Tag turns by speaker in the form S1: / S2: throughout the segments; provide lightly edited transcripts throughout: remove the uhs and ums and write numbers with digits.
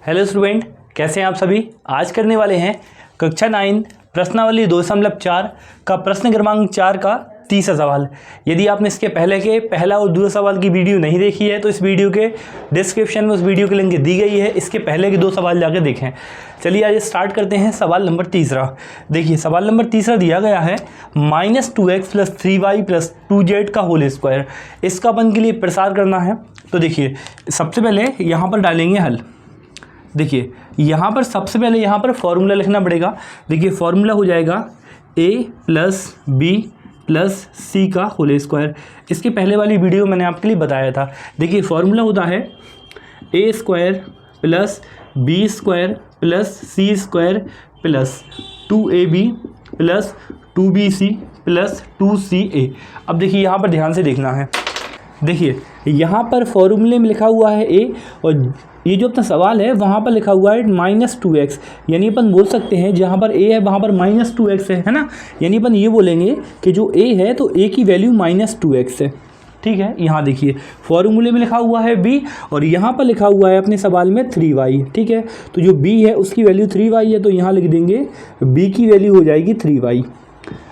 S1: Hello student, कैसे हैं आप सभी। आज करने वाले हैं कक्षा 9 प्रश्नावली 2.4 का प्रश्न क्रमांक 4 का तीसरा सवाल। यदि आपने इसके पहले के पहला और दूसरा सवाल की वीडियो नहीं देखी है तो इस वीडियो के डिस्क्रिप्शन में उस वीडियो की लिंक दी गई है, इसके पहले के 2 सवाल जाकर देखें। चलिए आज स्टार्ट करते हैं सवाल नंबर तीसरा। देखिए सवाल नंबर तीसरा दिया गया है -2x + 3y + 2z का होल स्क्वायर। इसका अपन के लिए प्रसार करना है। तो देखिए सबसे पहले यहाँ पर डालेंगे हल। देखिए यहाँ पर सबसे पहले यहाँ पर फॉर्मूला लिखना पड़ेगा। देखिए फॉर्मूला हो जाएगा a + b + c का होल स्क्वायर। इसके पहले वाली वीडियो मैंने आपके लिए बताया था। देखिए फॉर्मूला होता है a² + b² + c² + 2ab + 2bc + 2ca। अब देखिए यहाँ पर ध्यान से देखना है। देखिए यहाँ पर फॉर्मूले में लिखा हुआ है a और ये जो अपना सवाल है वहाँ पर लिखा हुआ है -2x, यानी अपन बोल सकते हैं जहाँ पर a है वहाँ पर -2x है ना। यानी अपन ये बोलेंगे कि जो a है तो a की वैल्यू -2x है। ठीक है, यहाँ देखिए फॉर्मूले में लिखा हुआ है b और यहाँ पर लिखा हुआ है अपने सवाल में 3y। ठीक है, तो जो b है उसकी वैल्यू 3y है तो यहाँ लिख देंगे b की वैल्यू हो जाएगी 3y।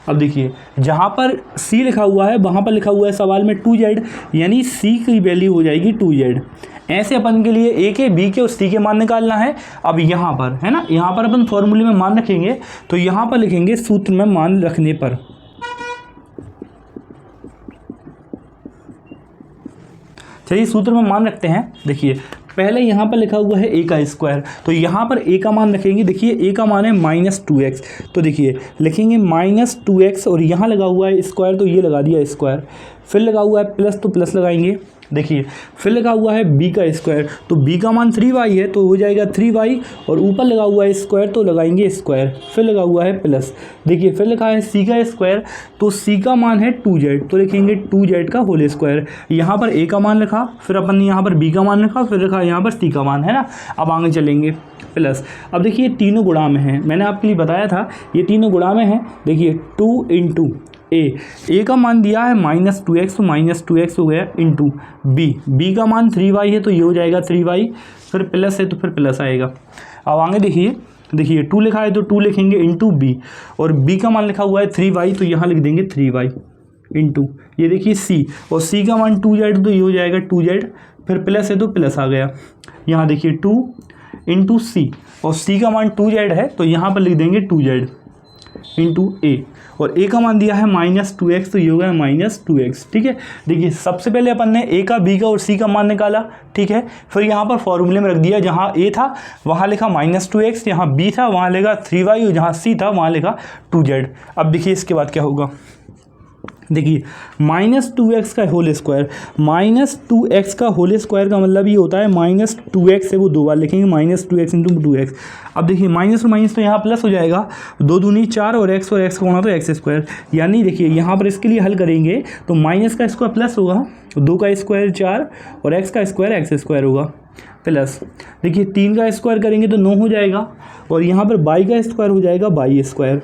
S1: अब देखिए जहाँ पर c लिखा हुआ है वहाँ पर लिखा हुआ है सवाल में 2z, यानी c की वैल्यू हो जाएगी 2z। ऐसे अपन के लिए a के b के और c के मान निकालना है। अब यहाँ पर है ना, यहाँ पर अपन फॉर्मूले में मान रखेंगे तो यहाँ पर लिखेंगे सूत्र में मान रखने पर। चलिए सूत्र में मान रखते हैं। देखिए पहले यहाँ पर लिखा हुआ है a का स्क्वायर, तो यहाँ पर a का मान रखेंगे। देखिए a का मान है -2x, तो देखिए लिखेंगे -2x और यहाँ लगा हुआ है स्क्वायर तो ये लगा दिया स्क्वायर। फिर लगा हुआ है प्लस तो प्लस लगाएंगे। देखिए फिर लगा हुआ है b का स्क्वायर, तो b का मान 3y है तो हो जाएगा 3y और ऊपर लगा हुआ है स्क्वायर तो लगाएंगे स्क्वायर। फिर लगा हुआ है प्लस। देखिए फिर लिखा है c का स्क्वायर, तो c का मान है 2z तो लिखेंगे 2z का होल स्क्वायर। यहाँ पर a का मान लिखा, फिर अपन ने यहाँ पर b का मान लिखा, फिर लिखा यहाँ पर c का मान है ना। अब आगे चलेंगे प्लस। अब देखिए तीनों गुणा में हैं, मैंने आपके लिए बताया था ये तीनों गुणा में हैं। देखिए 2 × a का मान दिया है -2x तो -2x हो गया इंटू b का मान 3y है तो ये हो जाएगा 3y, फिर प्लस है तो फिर प्लस आएगा। अब आगे देखिए 2 लिखा है तो 2 लिखेंगे इंटू b और b का मान लिखा हुआ है 3y तो यहाँ लिख देंगे 3y इंटू ये देखिए c और c का मान 2z तो ये हो जाएगा 2z, फिर प्लस है तो प्लस आ गया। यहाँ देखिए 2 इंटू c और c का मान 2z है तो यहाँ पर लिख देंगे 2z इंटू a और a का मान दिया है -2x तो ये हो गया -2x। ठीक है, देखिए सबसे पहले अपन ने a का b का और c का मान निकाला। ठीक है, फिर यहाँ पर फॉर्मूले में रख दिया, जहाँ a था वहाँ लिखा -2x, यहाँ b था वहाँ लिखा 3y और जहाँ c था वहाँ लिखा 2z। अब देखिए इसके बाद क्या होगा। देखिए -2x का होल स्क्वायर, -2x का होल स्क्वायर का मतलब ये होता है -2x है वो 2 बार लिखेंगे -2x × 2x। अब देखिए माइनस और माइनस तो यहाँ प्लस हो जाएगा, 2 दूनी 4 और x का होना तो x²। यानी देखिए यहाँ पर इसके लिए हल करेंगे तो माइनस का स्क्वायर प्लस होगा, 2 का स्क्वायर 4 और x का स्क्वायर x² होगा प्लस। देखिए 3 का स्क्वायर करेंगे तो 9 हो जाएगा और यहाँ पर y का स्क्वायर हो जाएगा y²।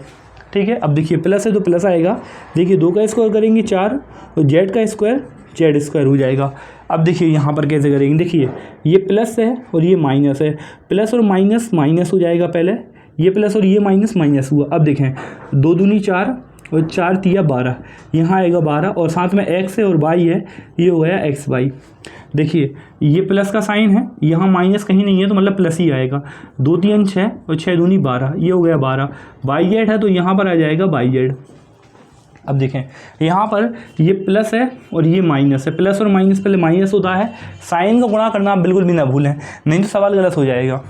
S1: ठीक है, अब देखिए प्लस है तो प्लस आएगा। देखिए 2 का स्क्वायर करेंगे 4 और z का स्क्वायर z² हो जाएगा। अब देखिए यहाँ पर कैसे करेंगे। देखिए ये प्लस है और ये माइनस है, प्लस और माइनस माइनस हो जाएगा। पहले ये प्लस और ये माइनस माइनस हुआ। अब देखें 2 दूनी 4 और 4 तिया 12, यहाँ आएगा 12 और साथ में x है और y है, ये हो गया xy। देखिए ये प्लस का साइन है, यहाँ माइनस कहीं नहीं है तो मतलब प्लस ही आएगा। 2 3 6 और 6 दूनी 12, ये हो गया 12। yz है तो यहाँ पर आ जाएगा yz। अब देखें यहाँ पर ये प्लस है और ये माइनस है, प्लस और माइनस पहले माइनस होता है। साइन का गुणा करना आप बिल्कुल भी ना भूलें, नहीं तो सवाल गलत हो जाएगा।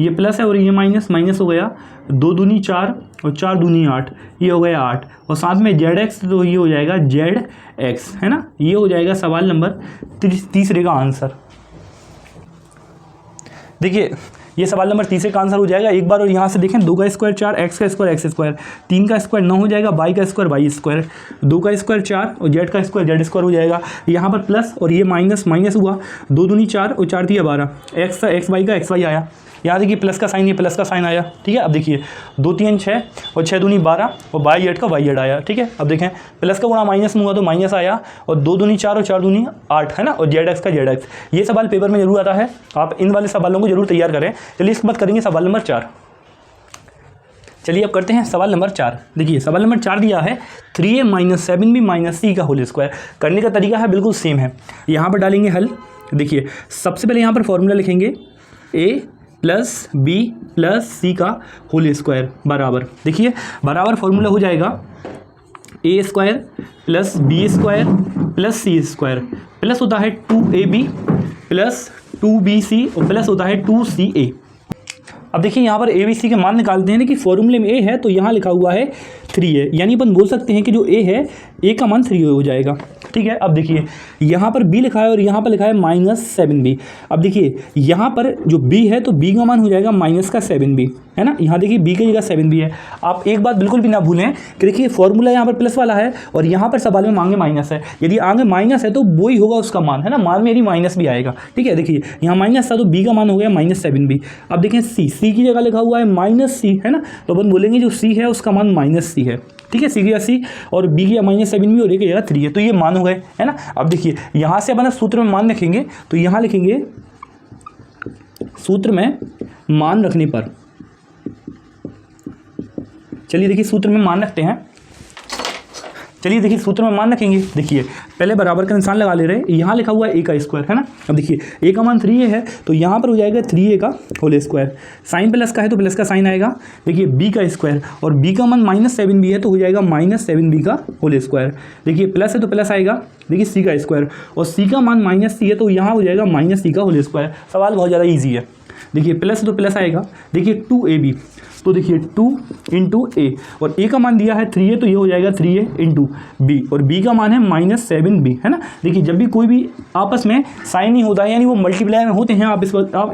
S1: ये प्लस है और ये माइनस माइनस हो गया, 2 दूनी 4 और 4 दूनी 8, ये हो गया 8 और साथ में zx तो ये हो जाएगा zx है ना। ये हो जाएगा सवाल नंबर तीसरे का आंसर। देखिए ये सवाल नंबर तीसरे का आंसर हो जाएगा। एक बार और यहाँ से देखें, 2 का स्क्वायर 4, x का स्क्वायर x², 3 का स्क्वायर 9 हो जाएगा, y का स्क्वायर y², 2 का स्क्वायर 4 और z का स्क्वायर z² हो जाएगा। यहाँ पर प्लस और ये माइनस माइनस हुआ, 2 दूनी 4 और 4 तिया 12, xy का xy आया। यहाँ देखिए प्लस का साइन, ये प्लस का साइन आया, ठीक है। अब देखिए 2 3 6 और 6 दूनी 12 और बाई जेड का वाई जेड आया, ठीक है। अब देखें प्लस का गुणा माइनस में हुआ तो माइनस आया, और 2 दूनी 4 और 4 दूनी 8, है ना, और जेड एक्स का जेड एक्स। ये सवाल पेपर में जरूर आता है, आप इन वाले सवालों को जरूर तैयार करें। चलिए इसके बाद करेंगे सवाल नंबर 4। चलिए अब करते हैं सवाल नंबर 4। देखिए सवाल नंबर 4 दिया है 3a - 7b - c का होल स्क्वायर। करने का तरीका है बिल्कुल सेम है। यहाँ पर डालेंगे हल। देखिए सबसे पहले यहाँ पर फॉर्मूला लिखेंगे a + b + c का होल स्क्वायर बराबर, देखिए बराबर फॉर्मूला हो जाएगा a² + b² + c² प्लस होता है 2ab + 2bc और प्लस होता है 2ca। अब देखिए यहाँ पर ABC के मान निकालते हैं कि फॉर्मूले में A है तो यहाँ लिखा हुआ है 3A, यानी अपन बोल सकते हैं कि जो A है A का मान 3 हो जाएगा, ठीक है। अब देखिए यहाँ पर B लिखा है और यहाँ पर लिखा है -7B। अब देखिए यहाँ पर जो B है तो B का मान हो जाएगा -7B, है ना। यहाँ देखिए B की जगह 7B है। आप एक बात बिल्कुल भी ना भूलें कि देखिए फॉर्मूला यहाँ पर प्लस वाला है और यहाँ पर सवाल में मांगे माइनस है। यदि आगे माइनस है तो वो ही होगा उसका मान, है ना, मान में यदि माइनस भी आएगा, ठीक है। देखिए यहाँ माइनस था तो B का मान हो गया -7B। अब देखिए C की जगह लिखा हुआ है -C, है ना, तो अपन बोलेंगे जो C है उसका मान -C है, ठीक है। C की जगह C और B की जगह -7B और A की जगह 3 है, तो ये मान हो गए, है ना। अब देखिए यहाँ से अपन सूत्र में मान रखेंगे तो यहाँ लिखेंगे सूत्र में मान रखने पर, चलिए देखिए सूत्र में मान रखते हैं। चलिए देखिए सूत्र में मान रखेंगे। देखिए पहले बराबर का निशान लगा ले रहे हैं, यहाँ लिखा हुआ है a का स्क्वायर, है ना। अब देखिए a का मान 3a है तो यहाँ पर हो जाएगा 3a का होल स्क्वायर। साइन प्लस का है तो प्लस का साइन आएगा। देखिए b का स्क्वायर और b का मान -7b है तो हो जाएगा -7b का होल स्क्वायर। देखिए प्लस है तो प्लस आएगा। देखिए c का स्क्वायर और c का मान -c है तो यहाँ हो जाएगा -c का होल स्क्वायर। सवाल बहुत ज़्यादा ईजी है। देखिए प्लस है तो प्लस आएगा। देखिए 2ab तो देखिए 2 × a और a का मान दिया है 3a तो ये हो जाएगा 3a × b और b का मान है -7b, है ना। देखिए जब भी कोई भी आपस में साइन ही होता है यानी वो मल्टीप्लाई में होते हैं, आप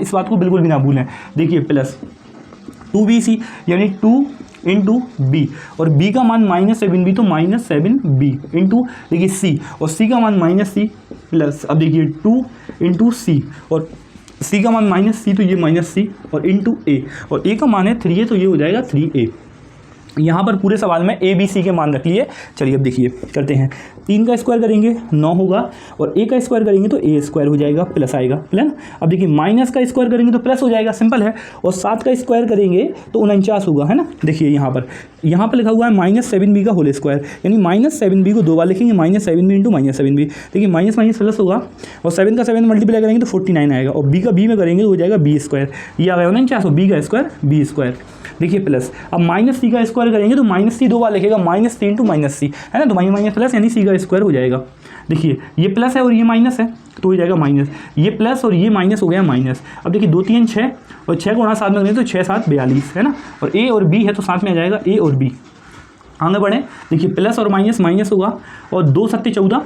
S1: इस बात को बिल्कुल भी ना भूलें। देखिए प्लस 2bc यानी 2 × b और b का मान -7b तो -7b × देखिए c और c का मान -c प्लस, अब देखिए 2 × c और c का मान -c तो ये -c और × a और a का मान है 3a तो ये हो जाएगा 3a। यहाँ पर पूरे सवाल में a b c के मान रख लिए। चलिए अब देखिए करते हैं। 3 का स्क्वायर करेंगे 9 होगा और a का स्क्वायर करेंगे तो a² हो जाएगा, प्लस आएगा, प्लस। अब देखिए माइनस का स्क्वायर करेंगे तो प्लस हो जाएगा, सिंपल है। और 7 का स्क्वायर करेंगे तो 49 होगा, है ना। देखिए यहाँ पर लिखा हुआ है -7b का होल स्क्वायर, यानी -7b को 2 बार लिखेंगे, -7b × -7b। देखिए माइनस माइनस प्लस होगा और 7 का 7 मल्टीप्लाई करेंगे तो 49 आएगा और b का b में करेंगे तो हो जाएगा b²। ये आ गया 49 और b का स्क्वायर b²। देखिए प्लस, अब -c का स्क्वायर करेंगे तो -c 2 बार लिखेगा, -c × -c, है ना, तो माइनस प्लस यानी c का स्क्वायर हो जाएगा। देखिए ये प्लस है और ये माइनस है तो हो जाएगा माइनस, ये प्लस और ये माइनस हो गया माइनस। अब देखिए 2 3 6 और 6 गुणा 7 में करेंगे तो 6 7 42, है ना, और a और b है तो साथ में आ जाएगा a और b। आगे बढ़े, देखिए प्लस और माइनस माइनस होगा और 2 7 14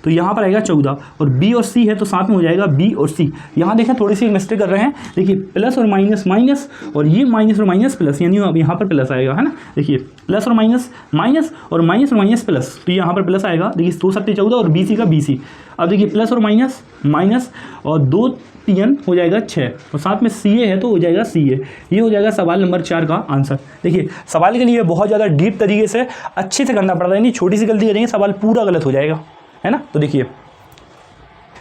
S1: तो यहाँ पर आएगा 14 और b और c है तो साथ में हो जाएगा b और c। यहाँ देखें थोड़ी सी मिस्टेक कर रहे हैं। देखिए प्लस और माइनस माइनस और ये माइनस और माइनस प्लस, यानी अब यहाँ पर प्लस आएगा, है ना। देखिए प्लस और माइनस माइनस और माइनस प्लस तो यहाँ पर प्लस आएगा। देखिए 2 7 14 और bc का bc। अब देखिए प्लस और माइनस माइनस और 2 3 हो जाएगा 6 और साथ में ca है तो हो जाएगा ca। ये हो जाएगा सवाल नंबर 4 का आंसर। देखिए सवाल के लिए बहुत ज़्यादा डीप तरीके से अच्छे से करना पड़ता है, यानी छोटी सी गलती करेंगे सवाल पूरा गलत हो जाएगा, है ना। तो देखिए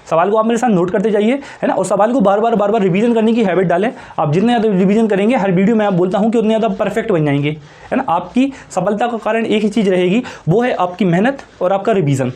S1: सवाल को आप मेरे साथ नोट करते जाइए, है ना, और सवाल को बार बार रिवीजन करने की हैबिट डालें। आप जितने ज़्यादा रिवीजन करेंगे हर वीडियो में आप बोलता हूँ कि उतने ज़्यादा परफेक्ट बन जाएंगे, है ना। आपकी सफलता का कारण एक ही चीज़ रहेगी, वो है आपकी मेहनत और आपका रिवीजन।